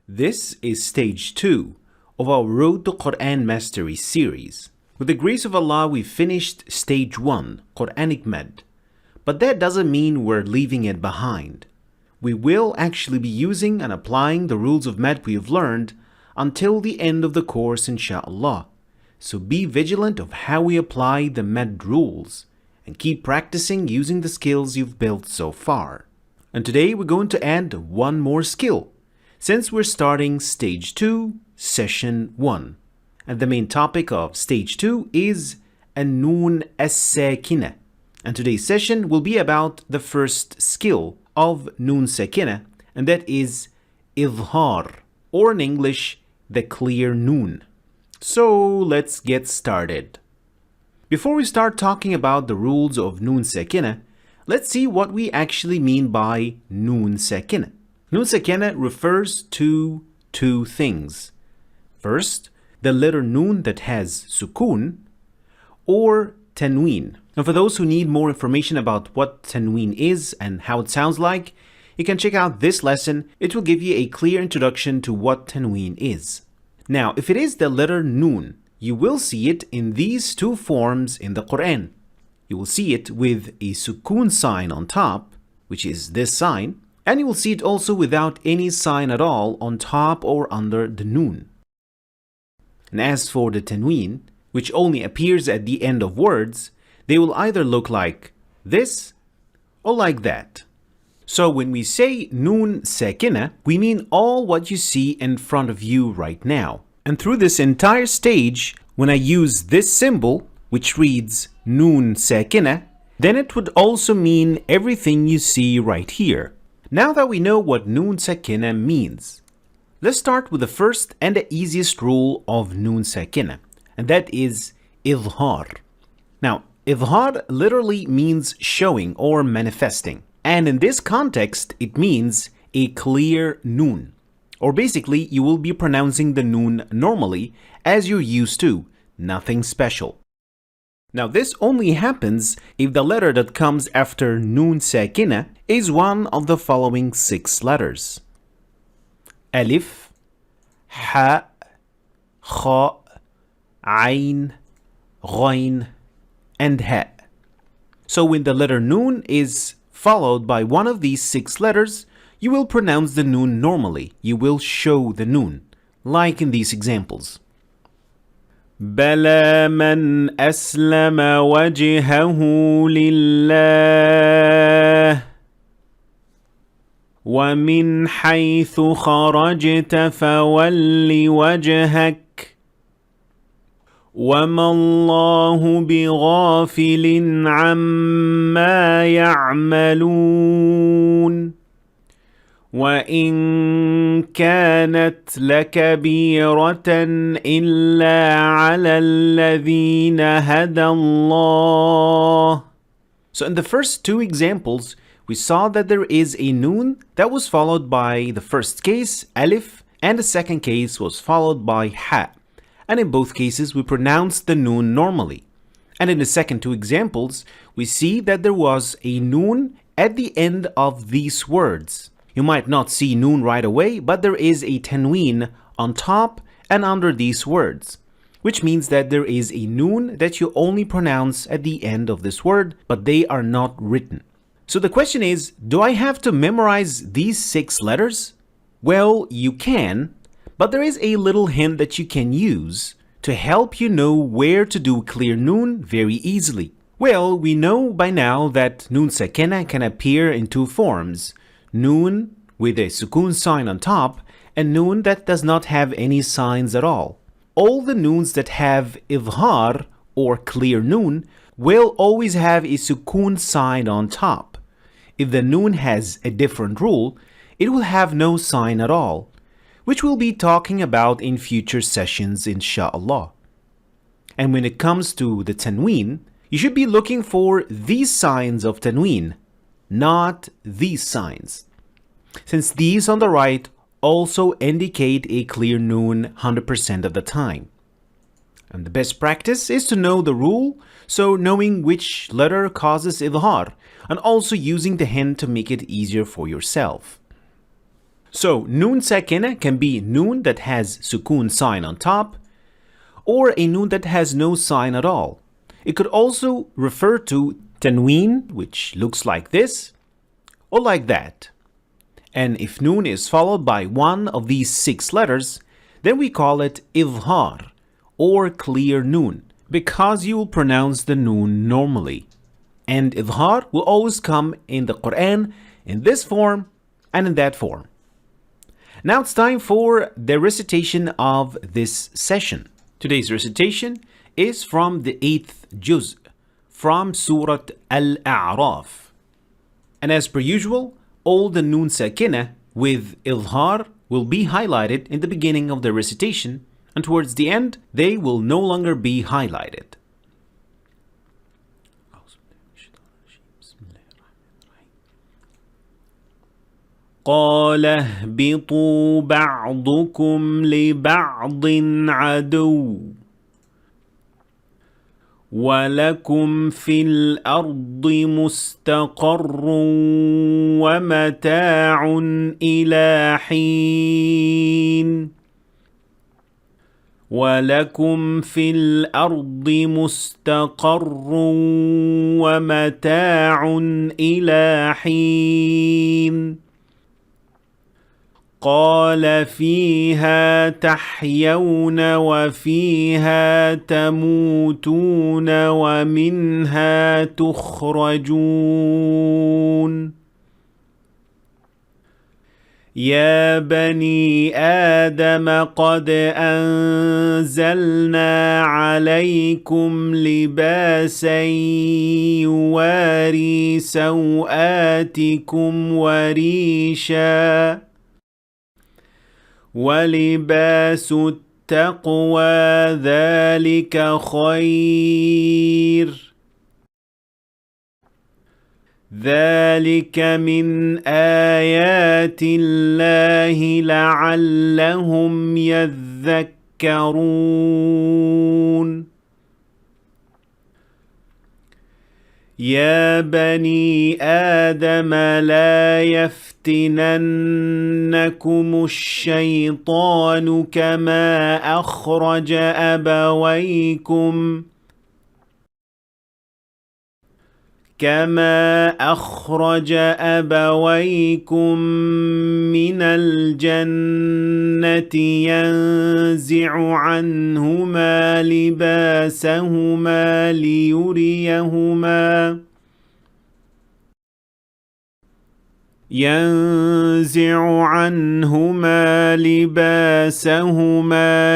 This is stage 2 of our Road to Quran Mastery series. With the grace of Allah, we finished stage 1, Quranic Med. But that doesn't mean we're leaving it behind. We will actually be using and applying the rules of Med we have learned until the end of the course, inshaAllah. So be vigilant of how we apply the Med rules and keep practicing using the skills you've built so far. And today we're going to add one more skill, since we're starting stage 2, session 1. And the main topic of stage 2 is An-Nun As-Sakina. And today's session will be about the first skill of Nun Sakina, and that is Idhar, or in English, the clear Nun. So let's get started. Before we start talking about the rules of Nun Sakina, let's see what we actually mean by Nun Sakina. Nun Sakina refers to two things. First, the letter Nun that has Sukun, or Tanween. And for those who need more information about what Tanween is and how it sounds like, you can check out this lesson. It will give you a clear introduction to what Tanween is. Now, if it is the letter Nun, you will see it in these two forms in the Quran. You will see it with a Sukun sign on top, which is this sign, and you will see it also without any sign at all on top or under the Nun. And as for the Tanween, which only appears at the end of words, they will either look like this or like that. So when we say Nun Sakina, we mean all what you see in front of you right now. And through this entire stage, when I use this symbol, which reads Nun Sakina, then it would also mean everything you see right here. Now that we know what Nun Sakina means, let's start with the first and the easiest rule of Nun Sakina, and that is Idhar. Now, Idhar literally means showing or manifesting. And in this context, it means a clear Nun. Or basically, you will be pronouncing the Nun normally as you're used to, nothing special. Now this only happens if the letter that comes after Nun Sakina is one of the following 6 letters. Alif, Ha, Kha, Ain, Ghain, and Ha. So when the letter Nun is followed by one of these 6 letters, you will pronounce the Nun normally. You will show the Nun, like in these examples. بلى من أسلم وجهه لله ومن حيث خرجت فول وجهك وما الله بغافل عما يعملون وإن كانت لكبيرة إلا على الذين هدى الله. So in the first 2 examples, we saw that there is a Nun that was followed by the first case, Alif, and the second case was followed by Ha. And in both cases, we pronounced the Nun normally. And in the second 2 examples, we see that there was a Nun at the end of these words. You might not see Nun right away, but there is a Tanween on top and under these words, which means that there is a Nun that you only pronounce at the end of this word, but they are not written. So the question is, do I have to memorize these 6 letters? Well, you can, but there is a little hint that you can use to help you know where to do clear Nun very easily. Well, we know by now that Nun Sakina can appear in 2 forms. Nun with a Sukun sign on top, and Nun that does not have any signs at all. All the Nuns that have Idhar, or clear Nun, will always have a Sukun sign on top. If the Nun has a different rule, it will have no sign at all, which we'll be talking about in future sessions, inshaAllah. And when it comes to the Tanween, you should be looking for these signs of Tanween, not these signs, since these on the right also indicate a clear Nun 100% of the time. And the best practice is to know the rule, so knowing which letter causes Idhar, and also using the hint to make it easier for yourself. So noon sakina can be noon that has sukun sign on top, or a noon that has no sign at all. It could also refer to tanween, which looks like this, or like that. And if noon is followed by one of these 6 letters, then we call it idhar, or clear noon, because you will pronounce the noon normally. And idhar will always come in the Quran in this form and in that form. Now it's time for the recitation of this session. Today's recitation is from the 8th juz, from Surah Al-A'raf. And as per usual, all the noon sakina with idhar will be highlighted in the beginning of the recitation, and towards the end, they will no longer be highlighted. قال اهبطوا بعضكم لبعض عدو ولكم في الأرض مستقر ومتاع إلى حين ولكم في الأرض مستقر ومتاع إلى حين قال فيها تحيون وفيها تموتون ومنها تخرجون يا بني آدم قد أنزلنا عليكم لباسا يواري سوآتكم وريشا ولباس التقوى ذلك خير ذلك من آيات الله لعلهم يذكرون يا بني آدم لا يفتننكم الشيطان كما أخرج أبويكم من الجنة ينزع عنهما لباسهما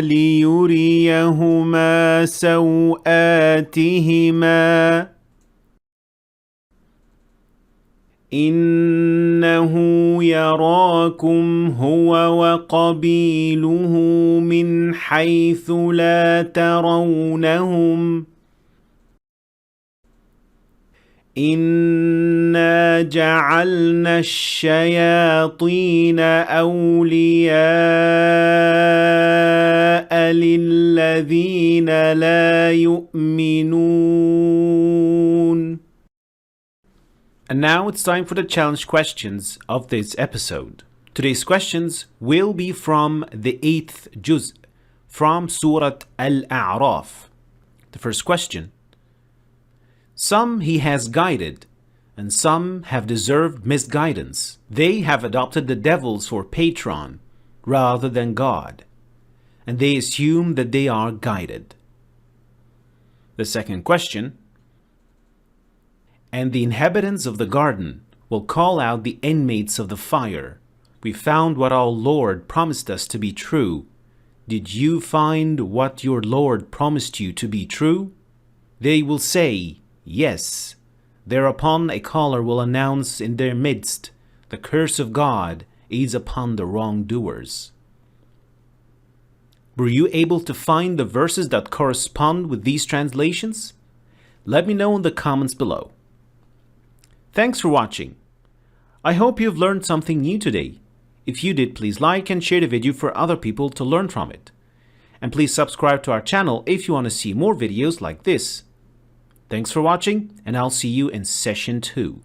ليريهما سوآتهما إنه يراكم هو وقبيله من حيث لا ترونهم إنا جعلنا الشياطين أولياء للذين لا يؤمنون. And now it's time for the challenge questions of this episode. Today's questions will be from the 8th juz, from Surah Al-A'raf. The first question: some he has guided, and some have deserved misguidance. They have adopted the devils for patron rather than God, and they assume that they are guided. The second question: and the inhabitants of the garden will call out the inmates of the fire. We found what our Lord promised us to be true. Did you find what your Lord promised you to be true? They will say, yes. Thereupon a caller will announce in their midst, the curse of God is upon the wrongdoers. Were you able to find the verses that correspond with these translations? Let me know in the comments below. Thanks for watching. I hope you've learned something new today. If you did, please like and share the video for other people to learn from it. And please subscribe to our channel if you want to see more videos like this. Thanks for watching, and I'll see you in session 2.